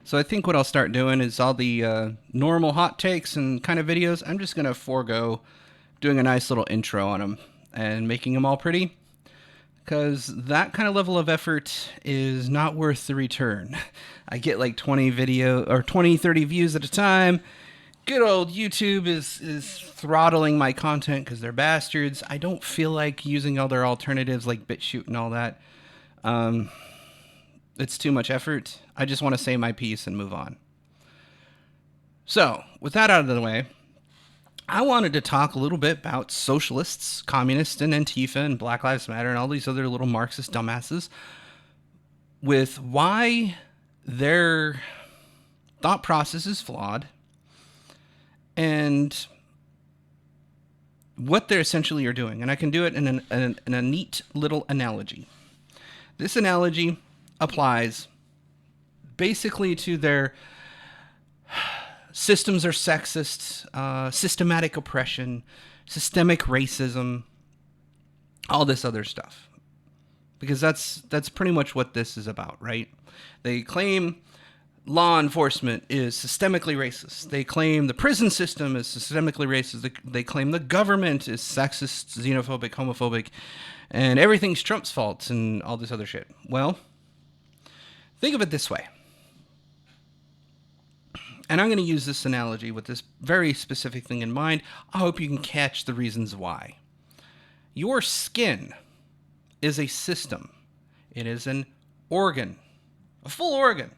So I think what I'll start doing is all the normal hot takes and kind of videos, I'm just going to forego doing a nice little intro on them and making them all pretty. Because that kind of level of effort is not worth the return. I get like 20 video or 20, 30 views at a time. Good old YouTube is throttling my content because they're bastards. I don't feel like using all their alternatives like BitChute and all that. Um, it's too much effort. I just want to say my piece and move on. So, with that out of the way, I wanted to talk a little bit about socialists, communists, and Antifa and Black Lives Matter and all these other little Marxist dumbasses with why their thought process is flawed and what they essentially are doing. And I can do it in a neat little analogy. This analogy applies basically to their systems are sexist, systematic oppression, systemic racism, all this other stuff. Because that's pretty much what this is about, right? They claim law enforcement is systemically racist. They claim the prison system is systemically racist. They claim the government is sexist, xenophobic, homophobic, and everything's Trump's fault and all this other shit. Well, think of it this way. And I'm going to use this analogy with this very specific thing in mind. I hope you can catch the reasons why. Your skin is a system. It is an organ, a full organ.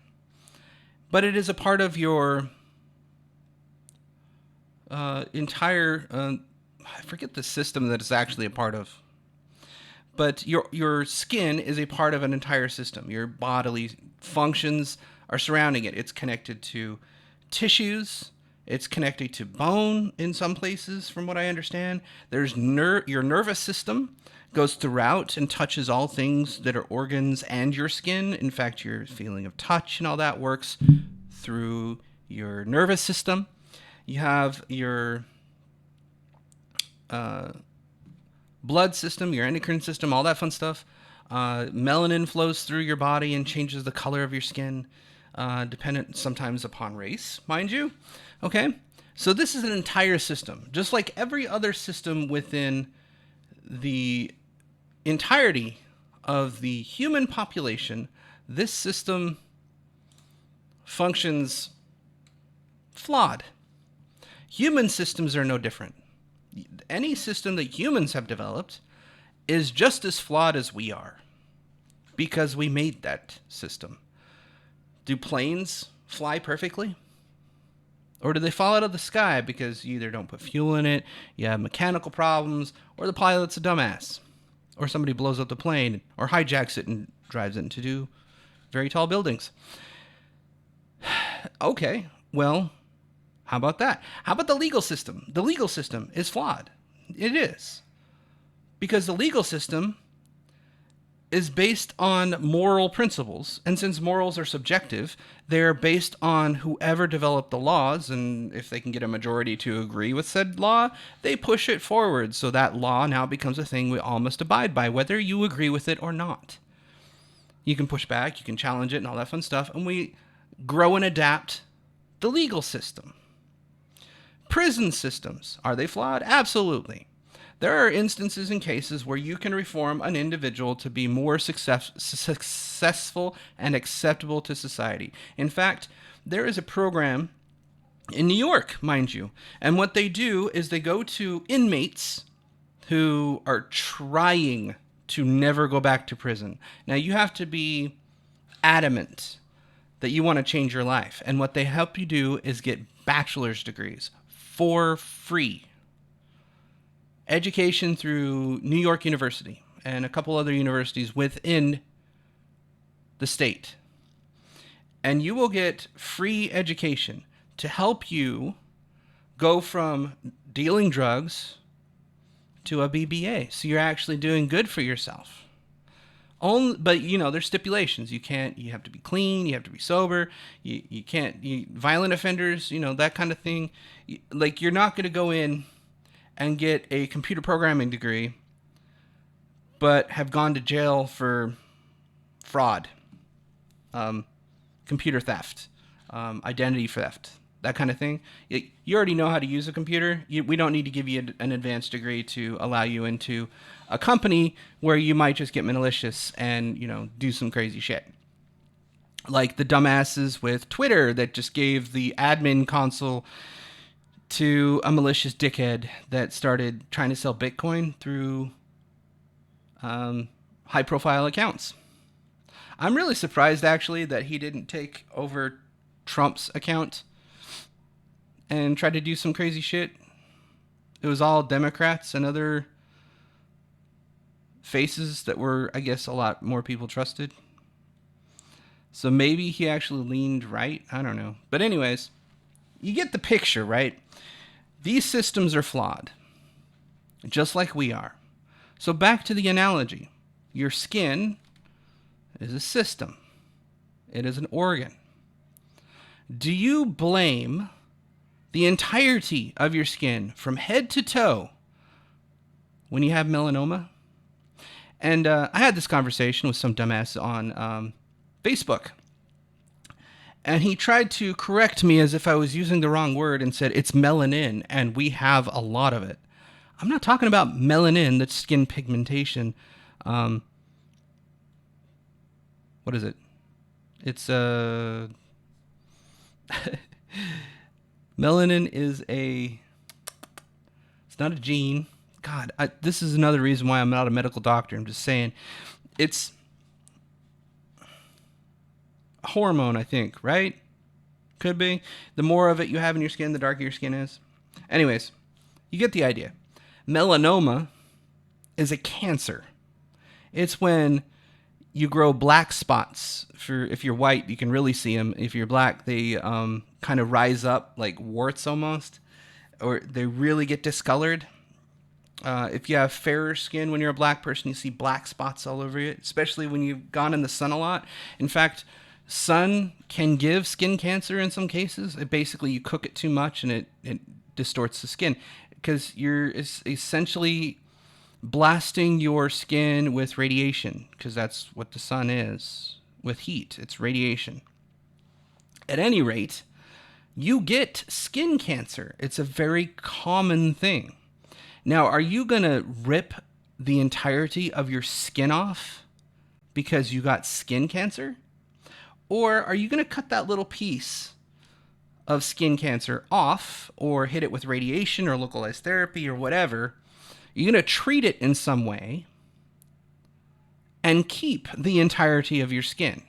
But it is a part of your entire, I forget the system that it's actually a part of. But your skin is a part of an entire system. Your bodily functions are surrounding it. It's connected to tissues. It's connected to bone in some places, from what I understand. There's your nervous system goes throughout and touches all things that are organs and your skin. In fact, your feeling of touch and all that works through your nervous system. You have your blood system, your endocrine system, all that fun stuff. Melanin flows through your body and changes the color of your skin, dependent sometimes upon race, mind you. Okay, so this is an entire system, just like every other system within the entirety of the human population. This system functions flawed. Human systems are no different. Any system that humans have developed is just as flawed as we are because we made that system. Do planes fly perfectly? Or do they fall out of the sky because you either don't put fuel in it, you have mechanical problems, or the pilot's a dumbass? Or somebody blows up the plane or hijacks it and drives it into very tall buildings. Okay, well, how about that? How about the legal system? The legal system is flawed. It is. Because the legal system is based on moral principles. And since morals are subjective, they're based on whoever developed the laws. And if they can get a majority to agree with said law, they push it forward. So that law now becomes a thing we all must abide by, whether you agree with it or not. You can push back, you can challenge it and all that fun stuff. And we grow and adapt the legal system. Prison systems, are they flawed? Absolutely. There are instances and cases where you can reform an individual to be more successful and acceptable to society. In fact, there is a program in New York, mind you, and what they do is they go to inmates who are trying to never go back to prison. Now, you have to be adamant that you want to change your life, and what they help you do is get bachelor's degrees for free. Education through New York University and a couple other universities within the state. And you will get free education to help you go from dealing drugs to a BBA. So you're actually doing good for yourself. But there's stipulations. You have to be clean, you have to be sober, you can't, violent offenders, that kind of thing. Like, you're not going to go in and get a computer programming degree, but have gone to jail for fraud, computer theft, identity theft, that kind of thing. You already know how to use a computer. We don't need to give you an advanced degree to allow you into a company where you might just get malicious and, do some crazy shit. Like the dumbasses with Twitter that just gave the admin console to a malicious dickhead that started trying to sell Bitcoin through high-profile accounts. I'm really surprised, actually, that he didn't take over Trump's account and try to do some crazy shit. It was all Democrats and other faces that were, I guess, a lot more people trusted. So maybe he actually leaned right. I don't know. But anyways, you get the picture, right? These systems are flawed, just like we are. So back to the analogy. Your skin is a system. It is an organ. Do you blame the entirety of your skin from head to toe when you have melanoma? And I had this conversation with some dumbass on Facebook. And he tried to correct me as if I was using the wrong word and said, it's melanin, and we have a lot of it. I'm not talking about melanin, that's skin pigmentation. What is it? It's melanin is it's not a gene. God, this is another reason why I'm not a medical doctor. I'm just saying, it's a hormone, I think, right? Could be. The more of it you have in your skin, the darker your skin is. Anyways, you get the idea. Melanoma is a cancer. It's when you grow black spots. If you're white, you can really see them. If you're black, they kind of rise up like warts almost, or they really get discolored. If you have fairer skin when you're a black person, you see black spots all over you, especially when you've gone in the sun a lot. In fact, sun can give skin cancer in some cases. Basically, you cook it too much and it distorts the skin because you're essentially blasting your skin with radiation, because that's what the sun is with heat. It's radiation. At any rate, you get skin cancer. It's a very common thing. Now, are you going to rip the entirety of your skin off because you got skin cancer? Or are you going to cut that little piece of skin cancer off, or hit it with radiation or localized therapy or whatever? You're going to treat it in some way and keep the entirety of your skin.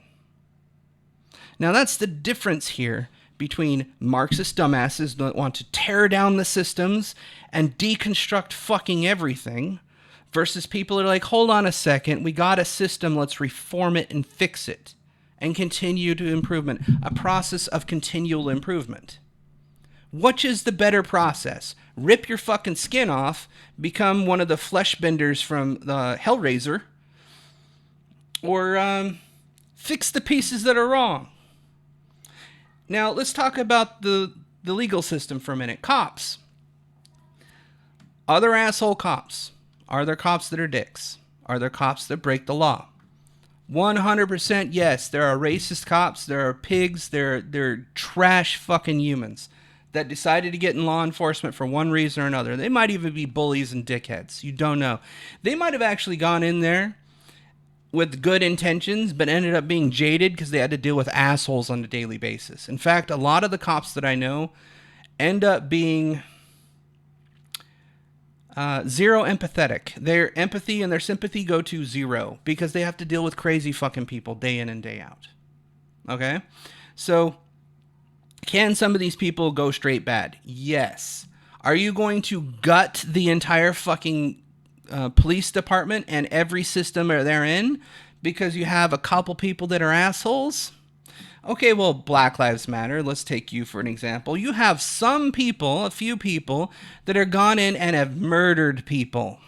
Now, that's the difference here between Marxist dumbasses that want to tear down the systems and deconstruct fucking everything versus people that are like, hold on a second, we got a system, let's reform it and fix it and continue to improvement, a process of continual improvement. Which is the better process? Rip your fucking skin off, become one of the flesh benders from the Hellraiser, or fix the pieces that are wrong? Now, let's talk about the legal system for a minute. Cops. Are there asshole cops? Are there cops that are dicks? Are there cops that break the law? 100% yes. There are racist cops. There are pigs. They're trash fucking humans that decided to get in law enforcement for one reason or another. They might even be bullies and dickheads. You don't know. They might have actually gone in there with good intentions, but ended up being jaded because they had to deal with assholes on a daily basis. In fact, a lot of the cops that I know end up being zero empathetic. Their empathy and their sympathy go to zero because they have to deal with crazy fucking people day in and day out. Okay? So, can some of these people go straight bad? Yes. Are you going to gut the entire fucking police department and every system they're in because you have a couple people that are assholes? Okay, well, Black Lives Matter, let's take you for an example. You have some people, a few people, that are gone in and have murdered people.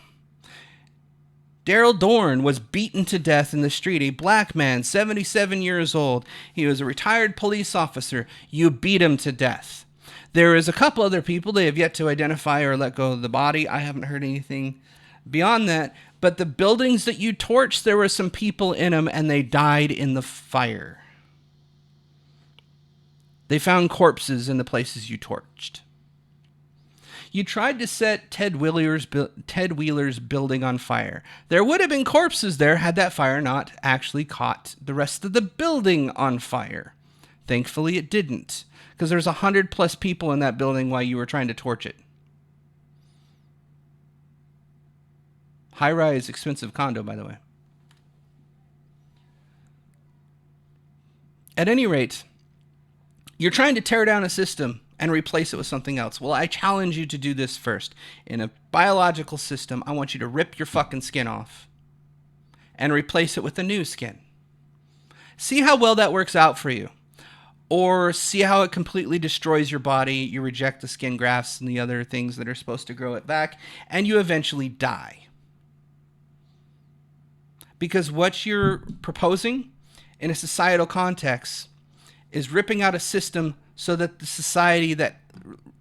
Daryl Dorn was beaten to death in the street. A black man, 77 years old. He was a retired police officer. You beat him to death. There is a couple other people they have yet to identify or let go of the body. I haven't heard anything beyond that. But the buildings that you torched, there were some people in them and they died in the fire. They found corpses in the places you torched. You tried to set Ted Wheeler's building on fire. There would have been corpses there had that fire not actually caught the rest of the building on fire. Thankfully, it didn't, because there's 100+ people in that building while you were trying to torch it. High-rise, expensive condo, by the way. At any rate, you're trying to tear down a system and replace it with something else. Well, I challenge you to do this first. In a biological system, I want you to rip your fucking skin off and replace it with a new skin. See how well that works out for you. Or see how it completely destroys your body. You reject the skin grafts and the other things that are supposed to grow it back, and you eventually die. Because what you're proposing in a societal context is ripping out a system so that the society that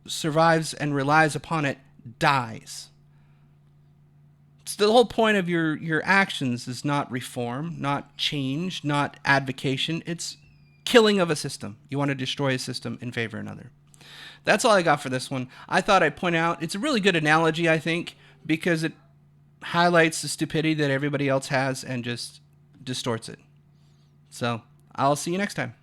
survives and relies upon it dies. So the whole point of your actions is not reform, not change, not advocation. It's killing of a system. You want to destroy a system in favor of another. That's all I got for this one. I thought I'd point out, it's a really good analogy, I think, because it highlights the stupidity that everybody else has and just distorts it. So I'll see you next time.